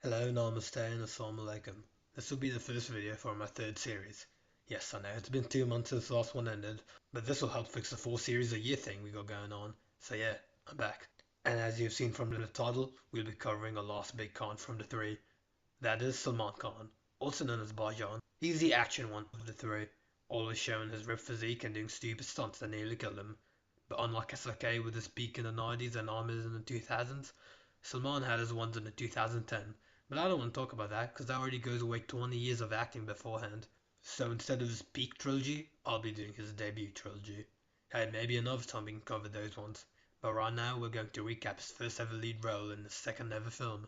Hello, Namaste and Assalamu Alaikum. This will be the first video for my third series. Yes, I know, it's been 2 months since the last one ended, but this will help fix the 4 series a year thing we got going on. So yeah, I'm back. And as you've seen from the title, we'll be covering a last big Khan from the three. That is Salman Khan, also known as Baijan. He's the action one of the three, always showing his ripped physique and doing stupid stunts that nearly killed him. But unlike SLK with his peak in the 90s and Ahmed in the 2000s, Salman had his ones in the 2010, but I don't want to talk about that because that already goes away 20 years of acting beforehand. So instead of his peak trilogy, I'll be doing his debut trilogy. Hey, maybe another time we can cover those ones. But right now we're going to recap his first ever lead role in the second ever film,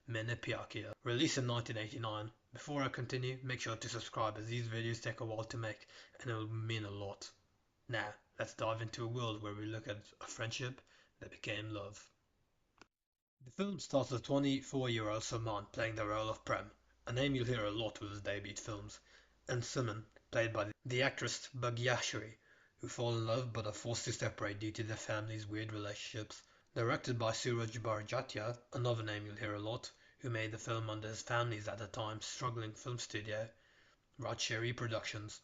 Maine, Pyar, released in 1989. Before I continue, make sure to subscribe as these videos take a while to make and it will mean a lot. Now, let's dive into a world where we look at a friendship that became love. The film starts with 24-year-old Salman playing the role of Prem, a name you'll hear a lot with his debut films, and Simon, played by the actress Bhagyashri, who fall in love but are forced to separate due to their family's weird relationships. Directed by Suraj Bharjatya, another name you'll hear a lot, who made the film under his family's at the time struggling film studio, Rajshari Productions,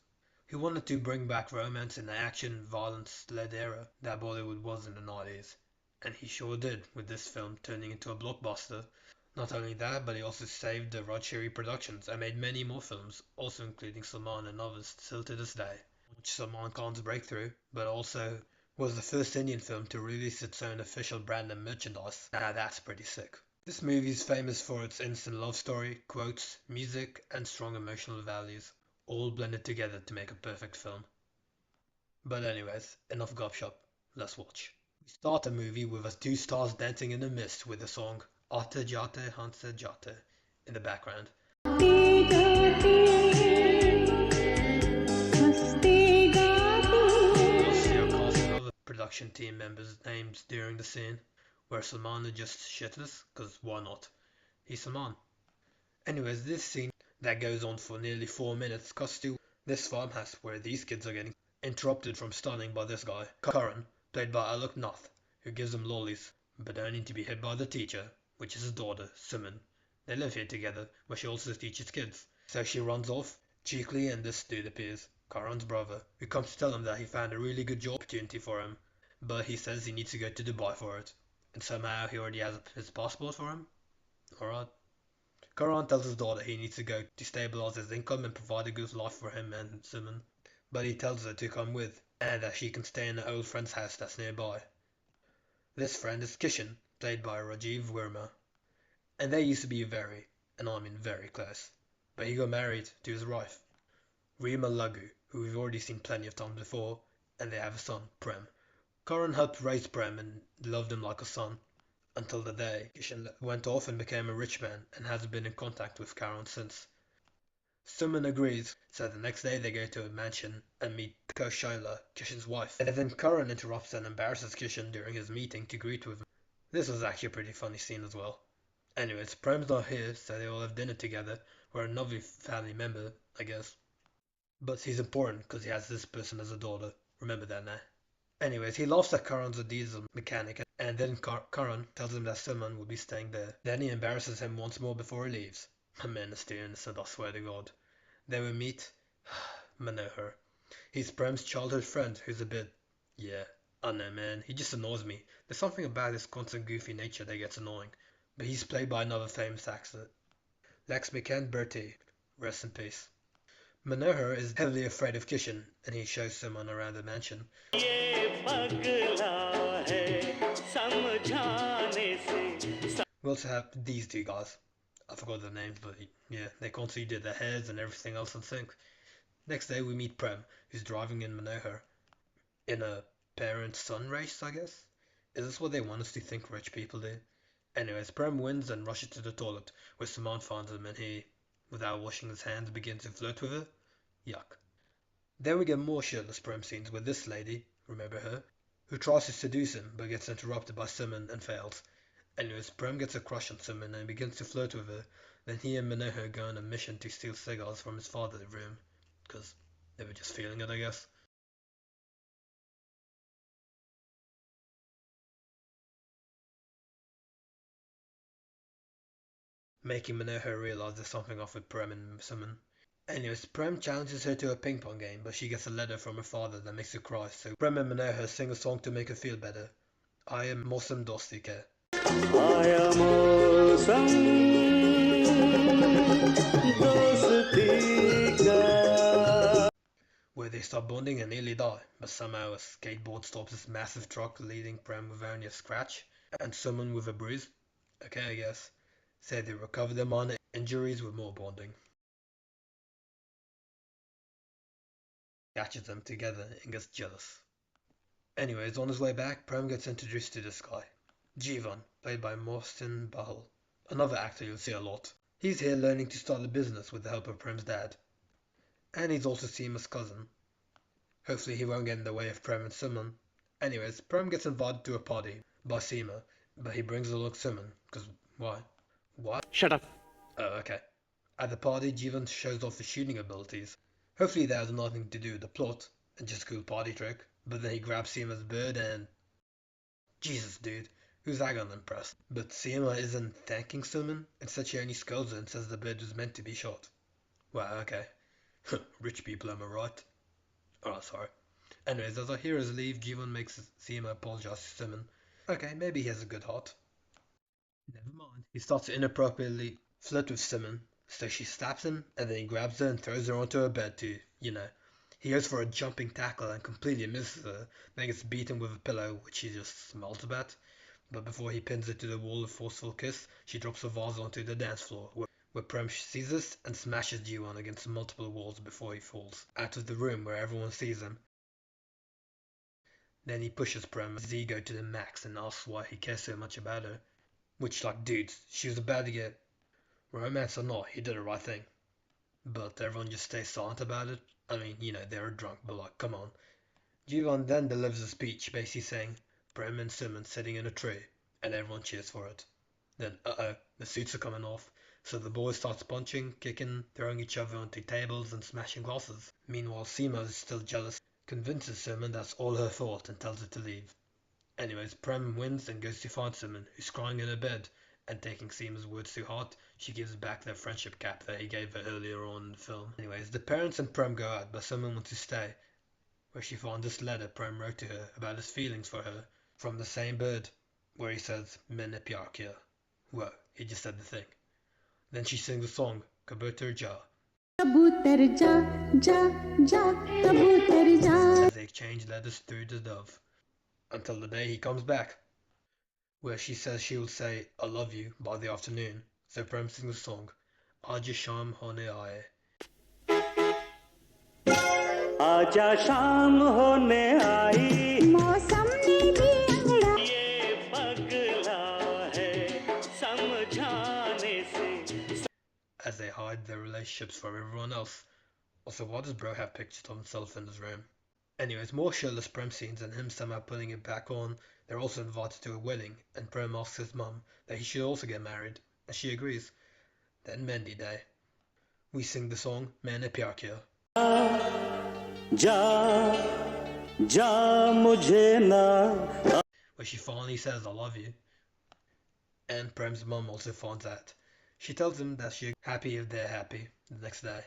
who wanted to bring back romance in the action, violence-led era that Bollywood was in the 90s. And he sure did, with this film turning into a blockbuster. Not only that, but he also saved the Rajshari Productions and made many more films, also including Salman and others still to this day. Which Salman Khan's breakthrough, but also was the first Indian film to release its own official brand and merchandise. Now that's pretty sick. This movie is famous for its instant love story, quotes, music, and strong emotional values, all blended together to make a perfect film. But anyways, enough gobshop, let's watch. We start the movie with us two stars dancing in the mist with the song Aate Jaate Hanse Jaate in the background. You'll see a cast of other production team members' names during the scene, where Salman is just shitless, cause why not? He's Salman. Anyways, this scene that goes on for nearly 4 minutes cuts to this farmhouse where these kids are getting interrupted from studying by this guy, Karan, played by Alok Nath, who gives them lollies, but only to be hit by the teacher, which is his daughter, Suman. They live here together, where she also teaches kids. So she runs off, cheekily, and this dude appears, Karan's brother, who comes to tell him that he found a really good job opportunity for him, but he says he needs to go to Dubai for it, and somehow he already has his passport for him. Alright. Karan tells his daughter he needs to go to stabilize his income and provide a good life for him and Simon, but he tells her to come with, and that she can stay in an old friend's house that's nearby. This friend is Kishan, played by Rajiv Verma, and they used to be very, and I mean very close, but he got married to his wife, Reema Laghu, who we've already seen plenty of times before, and they have a son, Prem. Karan helped raise Prem and loved him like a son, until the day Kishan went off and became a rich man and hasn't been in contact with Karan since. Suman agrees, so the next day they go to a mansion and meet Kaushala, Kishan's wife, and then Karan interrupts and embarrasses Kishan during his meeting to greet with him. This was actually a pretty funny scene as well. Anyways, Prem's not here, so they all have dinner together, or another family member, I guess. But he's important because he has this person as a daughter, remember that now. Anyways, he laughs at Karan's ideas as a mechanic, and then Karan tells him that Salman will be staying there. Then he embarrasses him once more before he leaves. My man is too innocent, I swear to God. Then we meet Manohar. He's Prem's childhood friend who's a bit... yeah, I know man, he just annoys me. There's something about his constant goofy nature that gets annoying. But he's played by another famous actor, Laxmikant Berti. Rest in peace. Manohar is heavily afraid of Kishan, and he shows someone around the mansion. We also have these two guys. I forgot their names, but yeah, they constantly did their heads and everything else in sync. Next day we meet Prem, who's driving in Manohar in a parent-son race, I guess? Is this what they want us to think rich people do? Anyways, Prem wins and rushes to the toilet, where Salman finds him and he, without washing his hands, begins to flirt with her. Yuck. Then we get more shirtless Prem scenes with this lady, remember her, who tries to seduce him but gets interrupted by Simon and fails. Anyways, Prem gets a crush on Simon and begins to flirt with her. Then he and Manohar go on a mission to steal cigars from his father's room, because they were just feeling it, I guess. making Manohar realize there's something off with Prem and Suman. Anyways, Prem challenges her to a ping pong game, but she gets a letter from her father that makes her cry, so Prem and Manohar sing a song to make her feel better. I am Mosam Dosti Ke. I am where they start bonding and nearly die, but somehow a skateboard stops this massive truck, leading Prem with only a scratch, and Suman with a bruise. Okay, I guess. So they recover their minor injuries with more bonding. Catches them together and gets jealous. Anyways, on his way back, Prem gets introduced to this guy, Jivan, played by Mohsin Bahal, another actor you'll see a lot. He's here learning to start a business with the help of Prem's dad. And he's also Seema's cousin. Hopefully he won't get in the way of Prem and Suman. Anyways, Prem gets invited to a party by Seema, but he brings along Suman, because why? What? Shut up. Oh, okay. At the party, Jivan shows off his shooting abilities. Hopefully that has nothing to do with the plot, and just a cool party trick. But then he grabs Seema's bird and... Jesus, dude. Who's that gonna impress? But Seema isn't thanking Suman. Instead she only scolds her and says the bird was meant to be shot. Wow, okay. Rich people, am I right? Oh, sorry. Anyways, as our heroes leave, Jivan makes Seema apologize to Suman. Okay, maybe he has a good heart. Never mind. He starts to inappropriately flirt with Suman, so she slaps him, and then he grabs her and throws her onto her bed to, he goes for a jumping tackle and completely misses her, then gets beaten with a pillow, which she just smiles about. But before he pins her to the wall with a forceful kiss, she drops a vase onto the dance floor, where Prem sees this and smashes Jiwan against multiple walls before he falls out of the room where everyone sees him. Then he pushes Prem's ego to the max and asks why he cares so much about her. Which, like, dude, she was about to get romance or not, he did the right thing. But everyone just stays silent about it. I mean, they were drunk, but like, come on. Jivan then delivers a speech basically saying Prem and Suman sitting in a tree, and everyone cheers for it. Then, the suits are coming off, so the boys starts punching, kicking, throwing each other onto tables and smashing glasses. Meanwhile, Seema is still jealous, convinces Suman that's all her fault and tells her to leave. Anyways, Prem wins and goes to find Suman, who's crying in her bed, and taking Seema's words to heart, she gives back their friendship cap that he gave her earlier on in the film. Anyways, the parents and Prem go out, but Suman wants to stay, where she found this letter Prem wrote to her about his feelings for her, from the same bird, where he says, Maine Pyar Kiya. Whoa, he just said the thing. Then she sings the song, Kabutar Ja. As they exchange letters through the dove, until the day he comes back, where she says she will say I love you by the afternoon. So Prem sings the song Aaj Sham Hone Aaye. Aaja Sham Hone Aaye. Mausam ne bhi angda. Ye pagla hai samjhane se. As they hide their relationships from everyone else. Also, why does bro have pictures of himself in his room? Anyways, more shirtless Prem scenes and him somehow putting it back on. They're also invited to a wedding, and Prem asks his mum that he should also get married, and she agrees. Then Mendi Day. We sing the song Maine Pyar Kiya. Ja, ja mujhe na. Where she finally says I love you. And Prem's mum also finds out. She tells him that she's happy if they're happy the next day.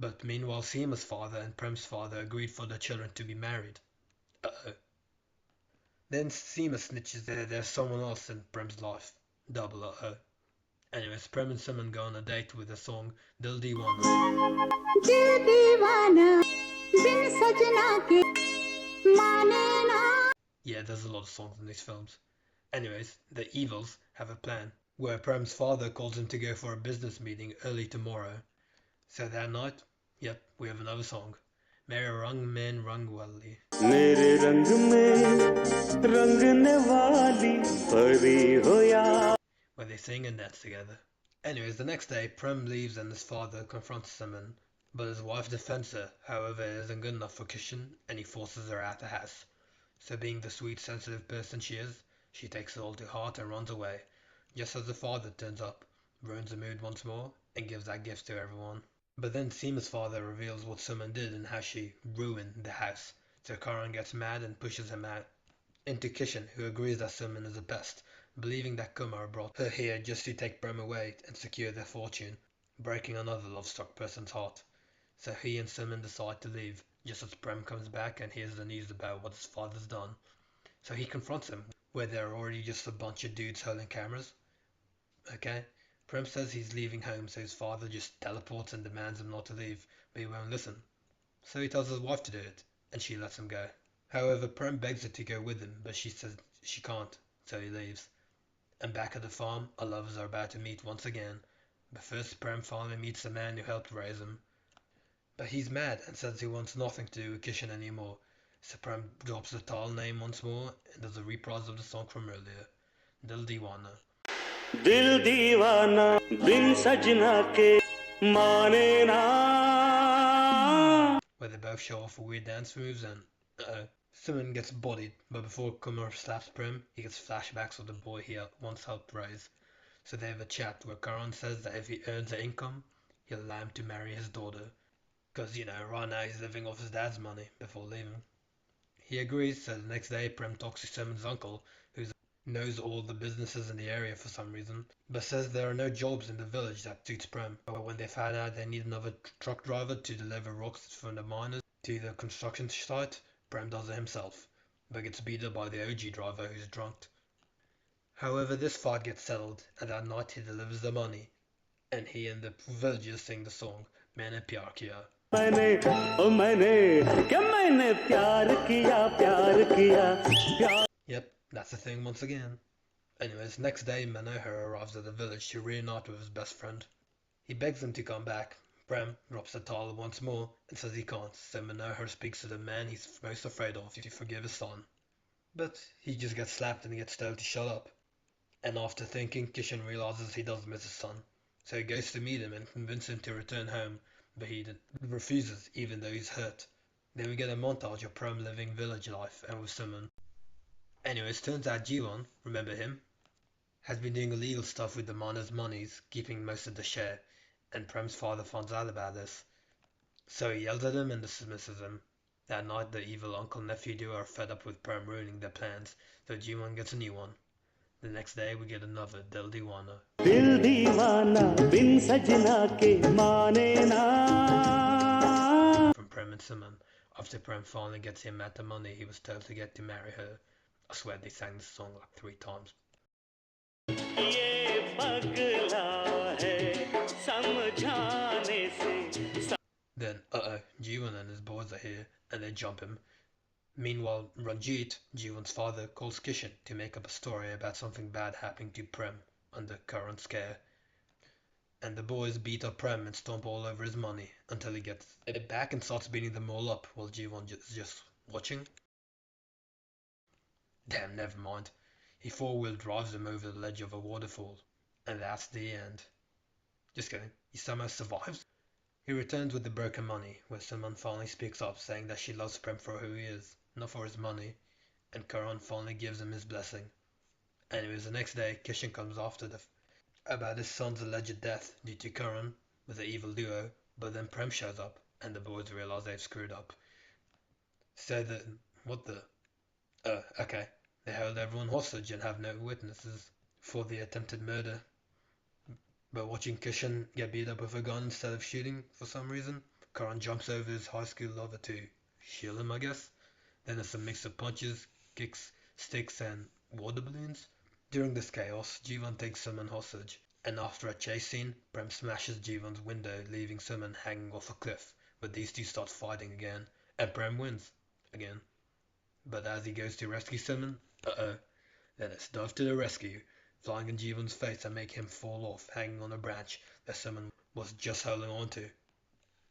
But meanwhile, Seema's father and Prem's father agreed for their children to be married. Uh-oh. Then Seema snitches that there's someone else in Prem's life. Double uh-oh. Anyways, Prem and Salman go on a date with the song Dil Deewana. Dil Deewana, bin sajna ke maane na. Yeah, there's a lot of songs in these films. Anyways, the evils have a plan, where Prem's father calls him to go for a business meeting early tomorrow. So that night, yep, we have another song. Mere Rang Mein Rang Wali. Mere Rang Mein Rangne Wali Pari Hoya. Where they sing and dance together. Anyways, the next day, Prem leaves and his father confronts Salman, but his wife defends her. However, it isn't good enough for Kishan, and he forces her out the house. So being the sweet, sensitive person she is, she takes it all to heart and runs away, just as the father turns up, ruins the mood once more, and gives out gifts to everyone. But then Seema's father reveals what Salman did and how she ruined the house, so Karan gets mad and pushes him out into Kishan, who agrees that Salman is the best, believing that Kumar brought her here just to take Prem away and secure their fortune, breaking another love-struck person's heart. So he and Salman decide to leave, just as Prem comes back and hears the news about what his father's done. So he confronts him, where they're already just a bunch of dudes holding cameras. Okay? Prem says he's leaving home, so his father just teleports and demands him not to leave, but he won't listen. So he tells his wife to do it, and she lets him go. However, Prem begs her to go with him, but she says she can't, so he leaves. And back at the farm, our lovers are about to meet once again, but first Prem finally meets the man who helped raise him. But he's mad and says he wants nothing to do with Kishan anymore, so Prem drops the Tal name once more and does a reprise of the song from earlier, Dil Diwana. दिल दीवाना बिन सजना के माने ना. Where they both show off weird dance moves and Simon gets bodied, but before Kumar slaps Prem, he gets flashbacks of the boy he once helped raise. So they have a chat where Karan says that if he earns an income, he'll allow him to marry his daughter. Because, right now he's living off his dad's money before leaving. He agrees, so the next day Prem talks to Simon's uncle, who knows all the businesses in the area for some reason, but says there are no jobs in the village that suits Prem. But when they find out they need another truck driver to deliver rocks from the miners to the construction site, Prem does it himself, but gets beat up by the OG driver who's drunk. However, this fight gets settled, and that night he delivers the money, and he and the villagers sing the song Maine Pyar Kiya. Yep, that's the thing once again. Anyways, next day Manohar arrives at the village to reunite with his best friend. He begs him to come back. Prem drops the towel once more and says he can't, so Manohar speaks to the man he's most afraid of to forgive his son. But he just gets slapped and gets told to shut up. And after thinking, Kishan realizes he does miss his son, so he goes to meet him and convince him to return home, but he refuses even though he's hurt. Then we get a montage of Prem living village life and with Salman. Anyways, turns out Jiwan, remember him, has been doing illegal stuff with the miners' monies, keeping most of the share, and Prem's father finds out about this. So he yells at him and dismisses him. That night the evil uncle-nephew duo are fed up with Prem ruining their plans, so Jiwan gets a new one. The next day we get another Dil Diwana. दिल दीवाना बिन सजना के माने ना. From Prem and Salman. After Prem finally gets him at the money he was told to get to marry her. I swear they sang this song like 3 times. Then, Jiwan and his boys are here and they jump him. Meanwhile, Ranjit, Jiwan's father, calls Kishan to make up a story about something bad happening to Prem under current scare. And the boys beat up Prem and stomp all over his money until he gets it back and starts beating them all up while Jiwan is just watching. Damn, never mind. He four-wheel drives him over the ledge of a waterfall, and that's the end. Just kidding, he somehow survives. He returns with the broken money, where Salman finally speaks up saying that she loves Prem for who he is, not for his money, and Karan finally gives him his blessing. Anyways, the next day, Kishan comes after about his son's alleged death due to Karan with the evil duo, but then Prem shows up, and the boys realize they've screwed up. So that, what the? Okay. They hold everyone hostage and have no witnesses for the attempted murder. But watching Kishan get beat up with a gun instead of shooting for some reason, Karan jumps over his high school lover to shield him, I guess. Then there's a mix of punches, kicks, sticks, and water balloons. During this chaos, Jivan takes Salman hostage, and after a chase scene, Prem smashes Jivan's window, leaving Salman hanging off a cliff. But these two start fighting again, and Prem wins again. But as he goes to rescue Salman, then it's Dove to the rescue, flying in Jivan's face and make him fall off, hanging on a branch that Salman was just holding on to.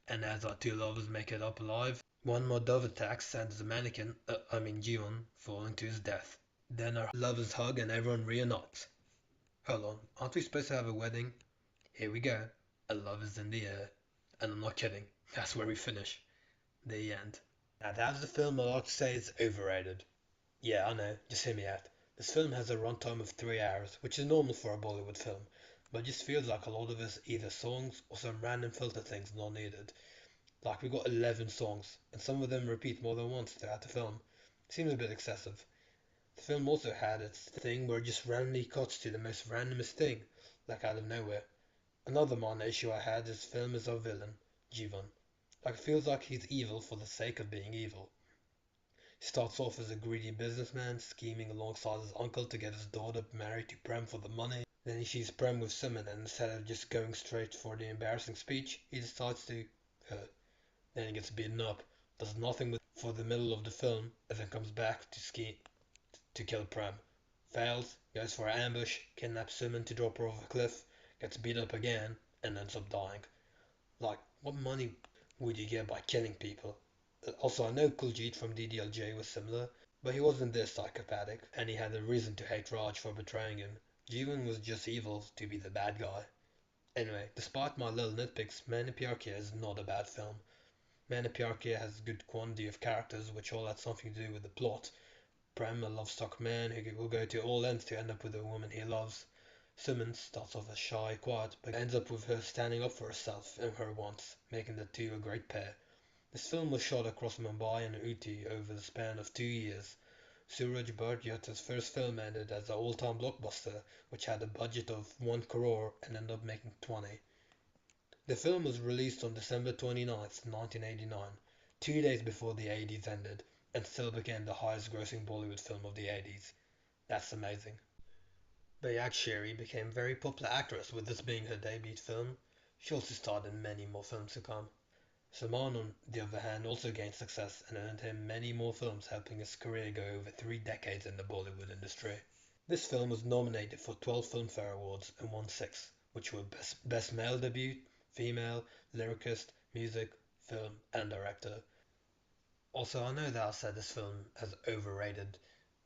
And as our two lovers make it up alive, one more Dove attack sends the mannequin, Jivan, falling to his death. Then our lovers hug and everyone reunites. Hold on, aren't we supposed to have a wedding? Here we go. A love is in the air. And I'm not kidding, that's where we finish. The end. Now that's the film I like to say is overrated. Yeah, I know, just hear me out. This film has a runtime of 3 hours, which is normal for a Bollywood film, but it just feels like a lot of it's either songs or some random filter things not needed. Like we got 11 songs, and some of them repeat more than once throughout the film. Seems a bit excessive. The film also had its thing where it just randomly cuts to the most randomest thing, like out of nowhere. Another minor issue I had is the film is our villain, Jivan. Like it feels like he's evil for the sake of being evil. He starts off as a greedy businessman, scheming alongside his uncle to get his daughter married to Prem for the money. Then he sees Prem with Salman, and instead of just going straight for the embarrassing speech, he decides to hurt. Then he gets beaten up, does nothing with for the middle of the film, and then comes back to scheme to kill Prem. Fails, goes for an ambush, kidnaps Salman to drop her off a cliff, gets beat up again, and ends up dying. Like, what money would you get by killing people? Also, I know Kuljit from DDLJ was similar, but he wasn't this psychopathic, and he had a reason to hate Raj for betraying him. Jeevan was just evil to be the bad guy. Anyway, despite my little nitpicks, Maine Pyar Kiya is not a bad film. Maine Pyar Kiya has a good quantity of characters which all had something to do with the plot. Prem, a love-struck man who will go to all ends to end up with the woman he loves. Simmons starts off as shy, quiet, but ends up with her standing up for herself and her wants, making the two a great pair. This film was shot across Mumbai and Ooty over the span of 2 years. Suraj Bhatyat's first film ended as an all-time blockbuster, which had a budget of 1 crore and ended up making 20. The film was released on December 29th, 1989, 2 days before the 80s ended, and still became the highest grossing Bollywood film of the 80s. That's amazing. Bayag Sherry became a very popular actress, with this being her debut film. She also starred in many more films to come. Salman, on the other hand, also gained success and earned him many more films, helping his career go over 3 decades in the Bollywood industry. This film was nominated for 12 Filmfare Awards and won 6, which were Best Male Debut, Female, Lyricist, Music, Film, and Director. Also, I know that I said this film as overrated,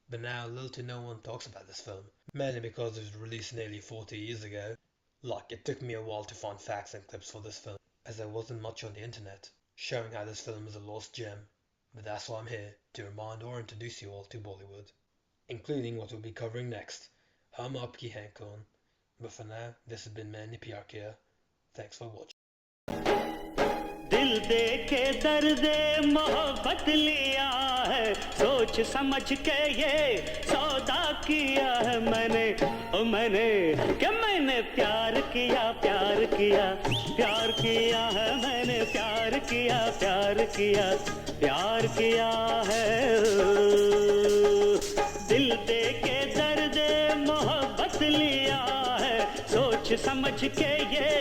but now little to no one talks about this film, mainly because it was released nearly 40 years ago. Like, it took me a while to find facts and clips for this film, as there wasn't much on the internet, showing how this film is a lost gem. But that's why I'm here, to remind or introduce you all to Bollywood, including what we'll be covering next, Hum Aapki Hain Kaun. But for now, this has been Maine Pyar Kiya. Thanks for watching. दिल दे के दर्दे मोहब्बत लिया है, सोच समझ के ये सौदा किया है मैंने, ओ मैंने कि मैंने प्यार किया, प्यार किया, प्यार किया है मैंने, प्यार किया, प्यार किया, प्यार किया है। दिल दे के दर्दे मोहब्बत लिया है, सोच समझ के ये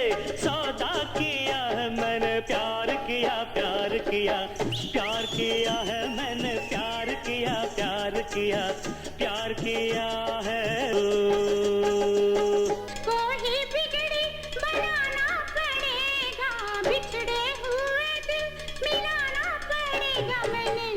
सौदा किया है मैंने, प्यार किया, प्यार किया, प्यार किया है मैंने, प्यार किया, प्यार किया, प्यार किया है। कोई बिगड़ी बनाना पड़ेगा, बिछड़े हुए दिल मिलाना पड़ेगा मैंने।